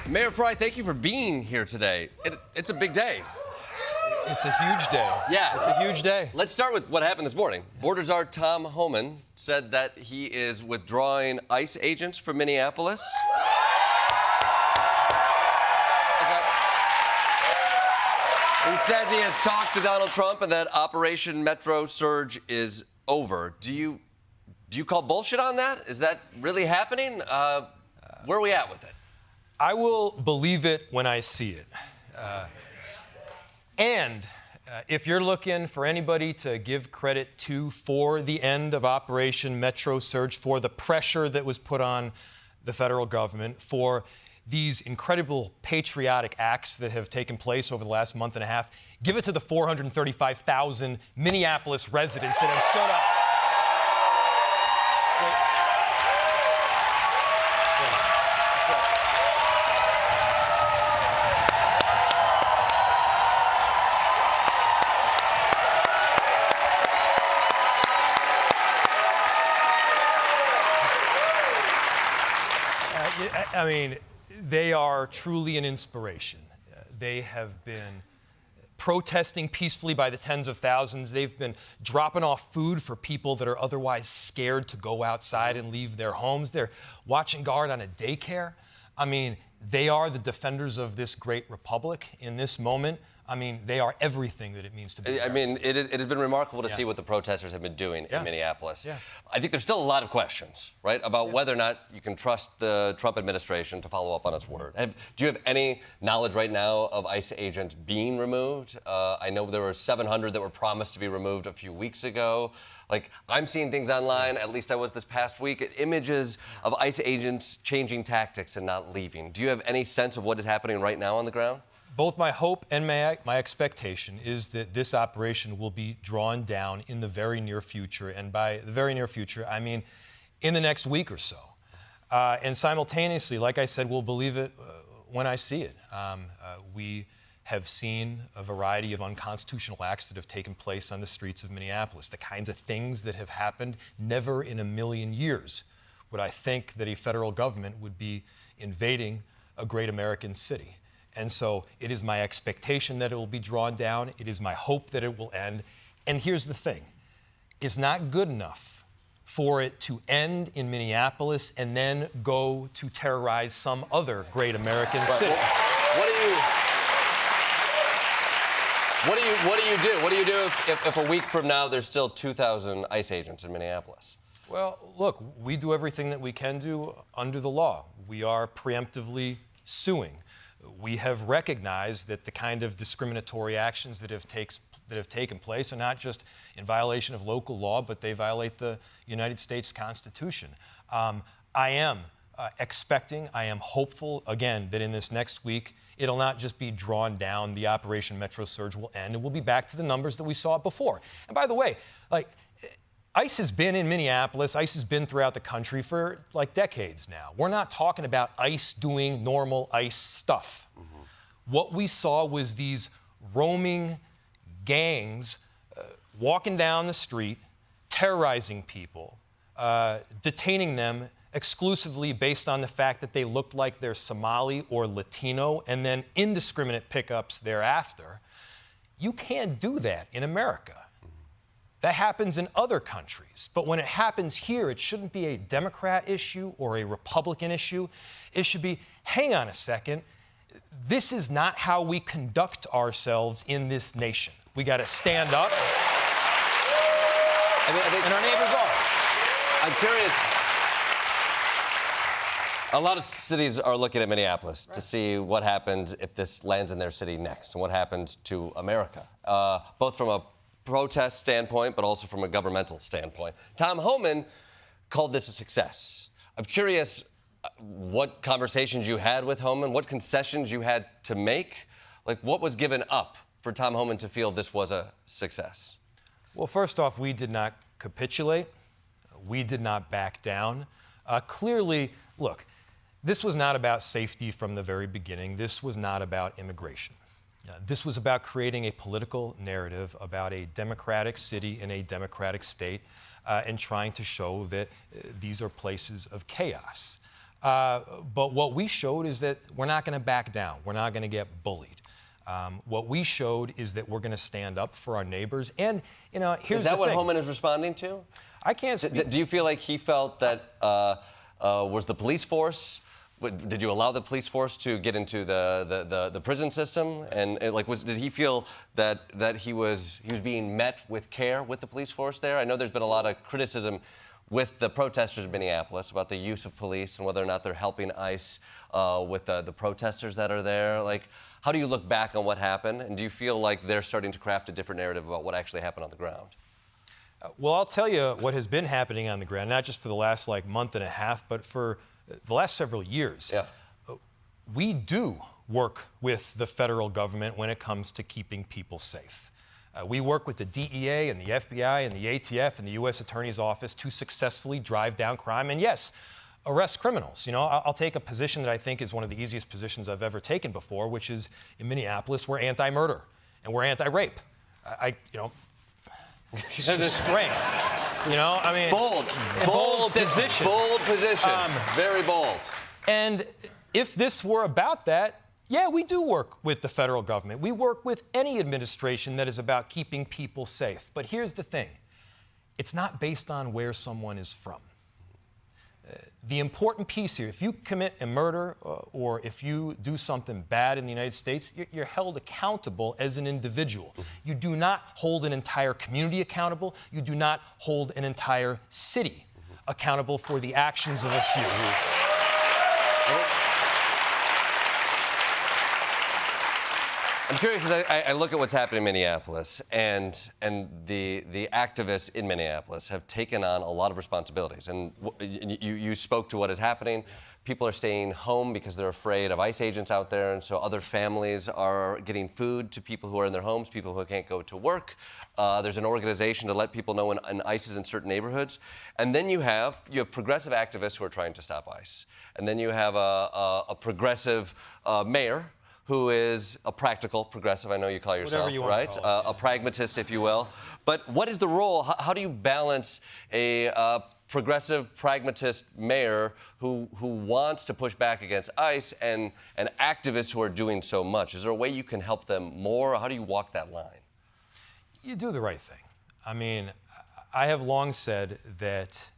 Mayor Frey, thank you for being here today. It's a big day. It's a huge day. Yeah. It's a huge day. Let's start with what happened this morning. Border Czar Tom Homan said that he is withdrawing ICE agents from Minneapolis. He says he has talked to Donald Trump and that Operation Metro Surge is over. Do you call bullshit on that? Is that really happening? Where are we at with it? I will believe it when I see it. If you're looking for anybody to give credit to for the end of Operation Metro Surge, for the pressure that was put on the federal government, for these incredible patriotic acts that have taken place over the last month and a half, give it to the 435,000 Minneapolis residents that have stood up. I mean, they are truly an inspiration. They have been protesting peacefully by the tens of thousands. They've been dropping off food for people that are otherwise scared to go outside and leave their homes. They're watching guard on a daycare. I mean, they are the defenders of this great republic in this moment. I mean, they are everything that it means to be American. I mean, it has been remarkable to see what the protesters have been doing in Minneapolis. I think there's still a lot of questions, right, about whether or not you can trust the Trump administration to follow up on its word. Do you have any knowledge right now of ICE agents being removed? I know there were 700 that were promised to be removed a few weeks ago. Like, I'm seeing things online, at least I was this past week, images of ICE agents changing tactics and not leaving. Do you have any sense of what is happening right now on the ground? Both my hope and my expectation is that this operation will be drawn down in the very near future. And by the very near future, I mean in the next week or so. And simultaneously, like I said, we'll believe it when I see it. We have seen a variety of unconstitutional acts that have taken place on the streets of Minneapolis, the kinds of things that have happened. Never in a million years would I think that a federal government would be invading a great American city. And so it is my expectation that it will be drawn down. It is my hope that it will end. And here's the thing. It's not good enough for it to end in Minneapolis and then go to terrorize some other great American city. What do you do if a week from now there's still 2,000 ICE agents in Minneapolis? Well, look, we do everything that we can do under the law. We are preemptively suing. We have recognized that the kind of discriminatory actions that have taken place are not just in violation of local law, but they violate the United States Constitution. I am expecting, I am hopeful, again, that in this next week, it'll not just be drawn down, the Operation Metro Surge will end, and we'll be back to the numbers that we saw before. And by the way, ICE has been in Minneapolis, ICE has been throughout the country for decades now. We're not talking about ICE doing normal ICE stuff. What we saw was these roaming gangs walking down the street, terrorizing people, detaining them exclusively based on the fact that they looked like they're Somali or Latino, and then indiscriminate pickups thereafter. You can't do that in America. That happens in other countries. But when it happens here, it shouldn't be a Democrat issue or a Republican issue. It should be, hang on a second, this is not how we conduct ourselves in this nation. We got to stand up. I think, and our neighbors are. I'm curious. A lot of cities are looking at Minneapolis to see what happens if this lands in their city next and what happens to America, both from a protest standpoint, but also from a governmental standpoint. Tom Homan called this a success. I'm curious what conversations you had with Homan, what concessions you had to make, what was given up for Tom Homan to feel this was a success? Well, first off, we did not capitulate. We did not back down. Clearly, look, this was not about safety from the very beginning. This was not about immigration. This was about creating a political narrative about a democratic city in a democratic state and trying to show that these are places of chaos. But what we showed is that we're not going to back down. We're not going to get bullied. What we showed is that we're going to stand up for our neighbors. And, here's the thing. Is that what Homan is responding to? I can't speak. Do you feel like he felt that was the police force? Did you allow the police force to get into the prison system? And did he feel that he was being met with care with the police force there? I know there's been a lot of criticism with the protesters in Minneapolis about the use of police and whether or not they're helping ICE with the protesters that are there. How do you look back on what happened? And do you feel like they're starting to craft a different narrative about what actually happened on the ground? Well, I'll tell you what has been happening on the ground, not just for the last month and a half, but for the last several years. Yeah. We do work with the federal government when it comes to keeping people safe. We work with the DEA and the FBI and the ATF and the U.S. Attorney's Office to successfully drive down crime and, yes, arrest criminals. I'll take a position that I think is one of the easiest positions I've ever taken before, which is in Minneapolis, we're anti-murder and we're anti-rape. Strength. Bold positions. Bold positions. Very bold. And if this were about that, yeah, we do work with the federal government. We work with any administration that is about keeping people safe. But here's the thing. It's not based on where someone is from. The important piece here, if you commit a murder or if you do something bad in the United States, you're held accountable as an individual. You do not hold an entire community accountable. You do not hold an entire city accountable for the actions of a few. I'm curious as I look at what's happening in Minneapolis, and the activists in Minneapolis have taken on a lot of responsibilities. And you spoke to what is happening. People are staying home because they're afraid of ICE agents out there, and so other families are getting food to people who are in their homes, people who can't go to work. There's an organization to let people know when ICE is in certain neighborhoods. And then you have progressive activists who are trying to stop ICE. And then you have a progressive mayor who is a practical progressive, I know you call yourself, you right? Call it, yeah. A pragmatist, if you will. But what is the role? How do you balance a progressive pragmatist mayor who wants to push back against ICE and activists who are doing so much? Is there a way you can help them more? How do you walk that line? You do the right thing. I have long said that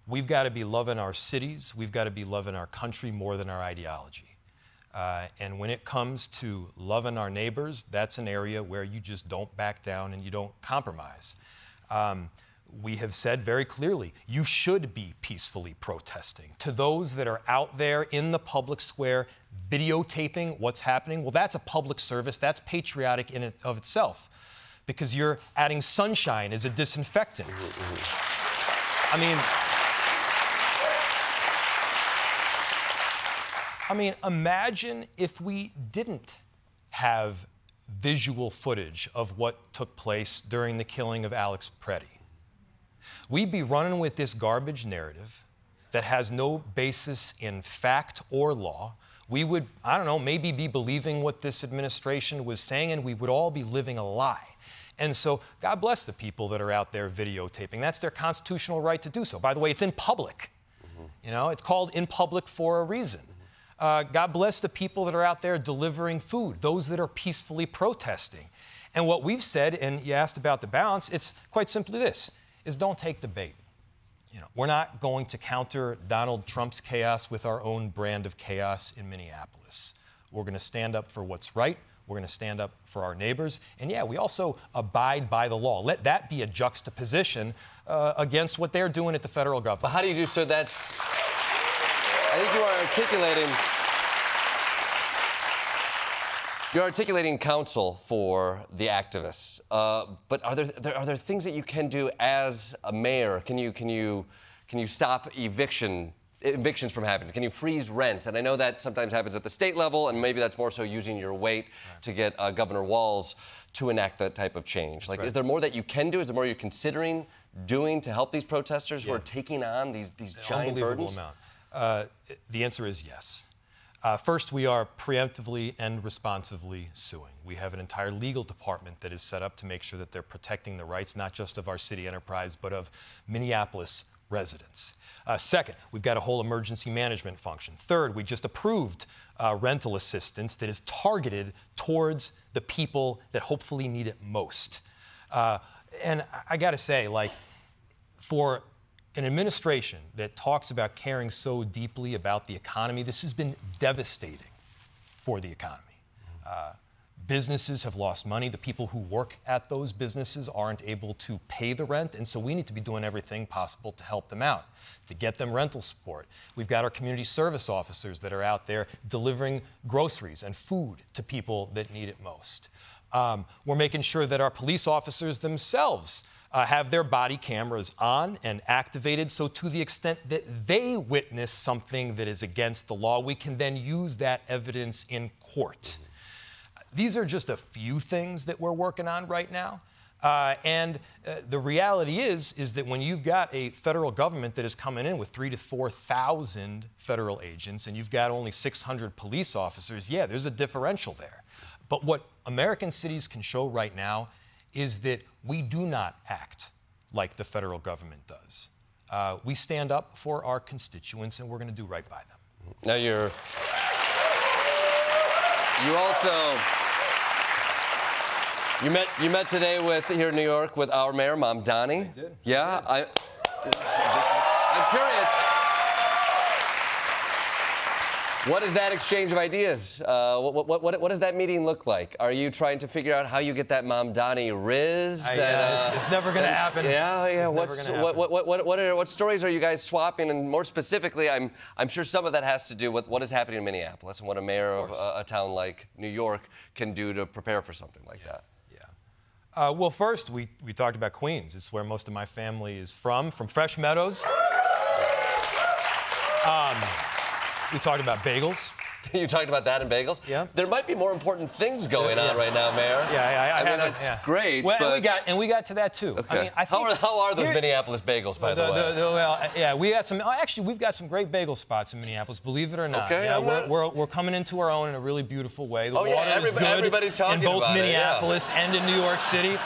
we've got to be loving our cities, we've got to be loving our country more than our ideology. And when it comes to loving our neighbors, that's an area where you just don't back down and you don't compromise. We have said very clearly, you should be peacefully protesting. To those that are out there in the public square videotaping what's happening, well, that's a public service. That's patriotic in and of itself because you're adding sunshine as a disinfectant. Imagine if we didn't have visual footage of what took place during the killing of Alex Preddy. We'd be running with this garbage narrative that has no basis in fact or law. We would, maybe be believing what this administration was saying, and we would all be living a lie. And so, God bless the people that are out there videotaping. That's their constitutional right to do so. By the way, it's in public. It's called in public for a reason. God bless the people that are out there delivering food, those that are peacefully protesting. And what we've said, and you asked about the balance, it's quite simply this, is don't take the bait. We're not going to counter Donald Trump's chaos with our own brand of chaos in Minneapolis. We're going to stand up for what's right. We're going to stand up for our neighbors. And yeah, we also abide by the law. Let that be a juxtaposition against what they're doing at the federal government. But how do you do so? That's... I think you're articulating counsel for the activists. But are there things that you can do as a mayor? Can you stop evictions from happening? Can you freeze rent? And I know that sometimes happens at the state level, and maybe that's more so using your weight to get Governor Walz to enact that type of change. Is there more that you can do? Is there more you're considering doing to help these protesters who are taking on these giant burdens? Amount. The answer is yes. First, we are preemptively and responsively suing. We have an entire legal department that is set up to make sure that they're protecting the rights, not just of our city enterprise, but of Minneapolis residents. Second, we've got a whole emergency management function. Third, we just approved rental assistance that is targeted towards the people that hopefully need it most. And I got to say, like, for an administration that talks about caring so deeply about the economy, this has been devastating for the economy. Businesses have lost money. The people who work at those businesses aren't able to pay the rent, and so we need to be doing everything possible to help them out, to get them rental support. We've got our community service officers that are out there delivering groceries and food to people that need it most. We're making sure that our police officers themselves have their body cameras on and activated, so to the extent that they witness something that is against the law, we can then use that evidence in court. These are just a few things that we're working on right now. And the reality is that when you've got a federal government that is coming in with 3,000 to 4,000 federal agents and you've got only 600 police officers, yeah, there's a differential there. But what American cities can show right now is that we do not act like the federal government does. We stand up for our constituents, and we're going to do right by them. Now you met today here in New York with our Mayor Mamdani. I did. Yeah, I'm curious. What is that exchange of ideas? What does that meeting look like? Are you trying to figure out how you get that Mamdani riz? It's never going to happen. Yeah. What stories are you guys swapping? And more specifically, I'm sure some of that has to do with what is happening in Minneapolis and what a mayor of a town like New York can do to prepare for something like that. Well, first, we talked about Queens. It's where most of my family is from Fresh Meadows. We talked about bagels. You talked about that and bagels? Yeah. There might be more important things going on right now, Mayor. I mean, it's great, well, but... And we got to that, too. Okay. I mean, I think how are those Minneapolis bagels, by the way? We got some... Actually, we've got some great bagel spots in Minneapolis, believe it or not. Okay, we're coming into our own in a really beautiful way. The water is good everybody's talking in both about Minneapolis and in New York City.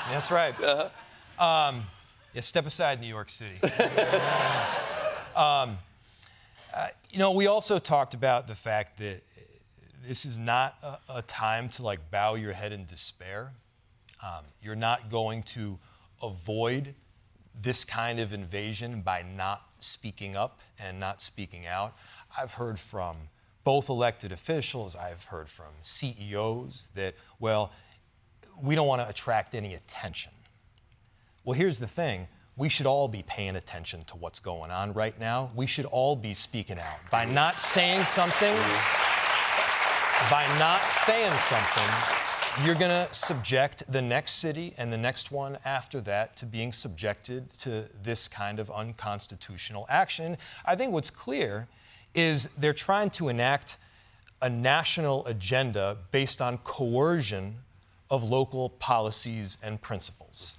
That's right. Step aside, New York City. We also talked about the fact that this is not a time to bow your head in despair. You're not going to avoid this kind of invasion by not speaking up and not speaking out. I've heard from both elected officials, I've heard from CEOs that, well, we don't want to attract any attention. Well, here's the thing. We should all be paying attention to what's going on right now. We should all be speaking out. By not saying something, you're going to subject the next city and the next one after that to being subjected to this kind of unconstitutional action. I think what's clear is they're trying to enact a national agenda based on coercion of local policies and principles.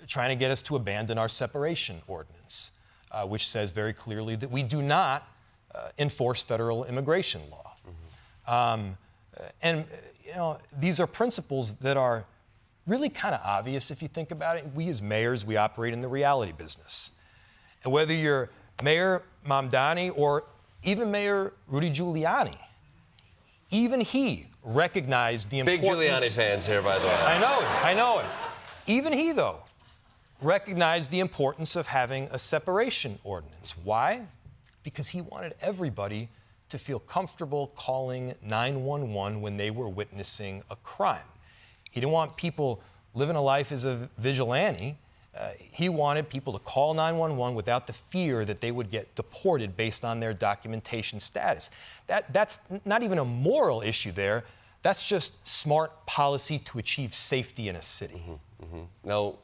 Trying to get us to abandon our separation ordinance, which says very clearly that we do not enforce federal immigration law. These are principles that are really kind of obvious if you think about it. We as mayors, we operate in the reality business. And whether you're Mayor Mamdani or even Mayor Rudy Giuliani, even he recognized the importance... Big Giuliani fans here, by the way. I know it. Even he, though, recognized the importance of having a separation ordinance. Why? Because he wanted everybody to feel comfortable calling 911 when they were witnessing a crime. He didn't want people living a life as a vigilante. He wanted people to call 911 without the fear that they would get deported based on their documentation status. That's not even a moral issue there. That's just smart policy to achieve safety in a city. Now,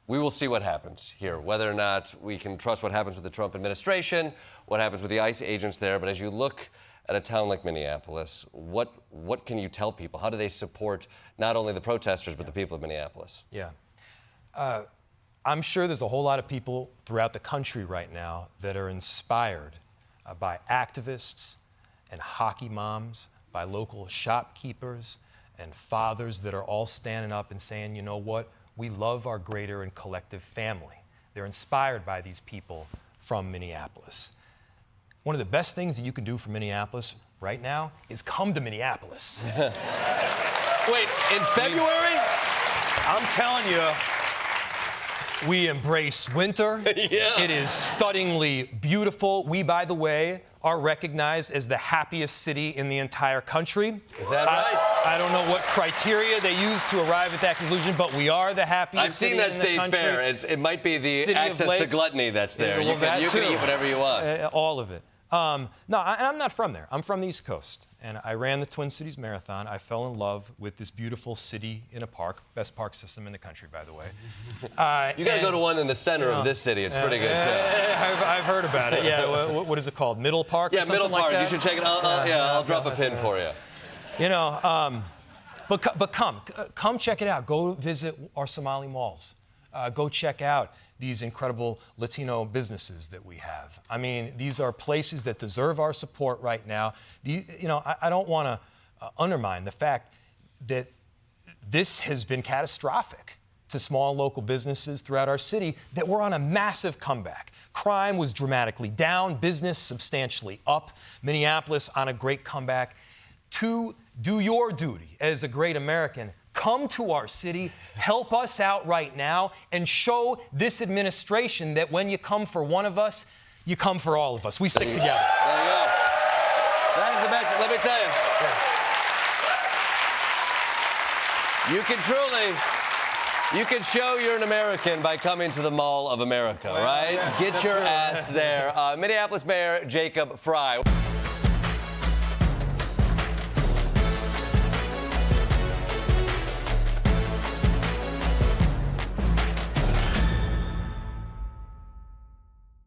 we will see what happens here, whether or not we can trust what happens with the Trump administration, what happens with the ICE agents there. But as you look at a town like Minneapolis, what can you tell people? How do they support not only the protesters, but the people of Minneapolis? Yeah. I'm sure there's a whole lot of people throughout the country right now that are inspired by activists and hockey moms, by local shopkeepers and fathers that are all standing up and saying, you know what, we love our greater and collective family. They're inspired by these people from Minneapolis. One of the best things that you can do for Minneapolis right now is come to Minneapolis. Wait, in February? I'm telling you. We embrace winter. Yeah. It is stunningly beautiful. We, by the way, are recognized as the happiest city in the entire country. Is that right? I don't know what criteria they use to arrive at that conclusion, but we are the happiest I've city seen that in the state country. fair. It might be the City of access to Lakes. gluttony that's there. Well, You can eat whatever you want. All of it. No, I'm not from there. I'm from the East Coast. And I ran the Twin Cities Marathon. I fell in love with this beautiful city in a park. Best park system in the country, by the way. You got to go to one in the center of this city. It's pretty good, too. I've heard about it. Yeah, what is it called? Middle Park? Yeah, or something Middle Park. Like that? You should check it out. I'll drop a pin for you. You know, but come check it out. Go visit our Somali malls. Go check out these incredible Latino businesses that we have. I mean, these are places that deserve our support right now. I don't want to undermine the fact that this has been catastrophic to small local businesses throughout our city, that we're on a massive comeback. Crime was dramatically down, business substantially up, Minneapolis on a great comeback. To do your duty as a great American, come to our city, help us out right now, and show this administration that when you come for one of us, you come for all of us. We stick together. There you go. That is the message. Let me tell you. You can show you're an American by coming to the Mall of America, right? Yes, Get your right. ass there. Minneapolis Mayor Jacob Frey.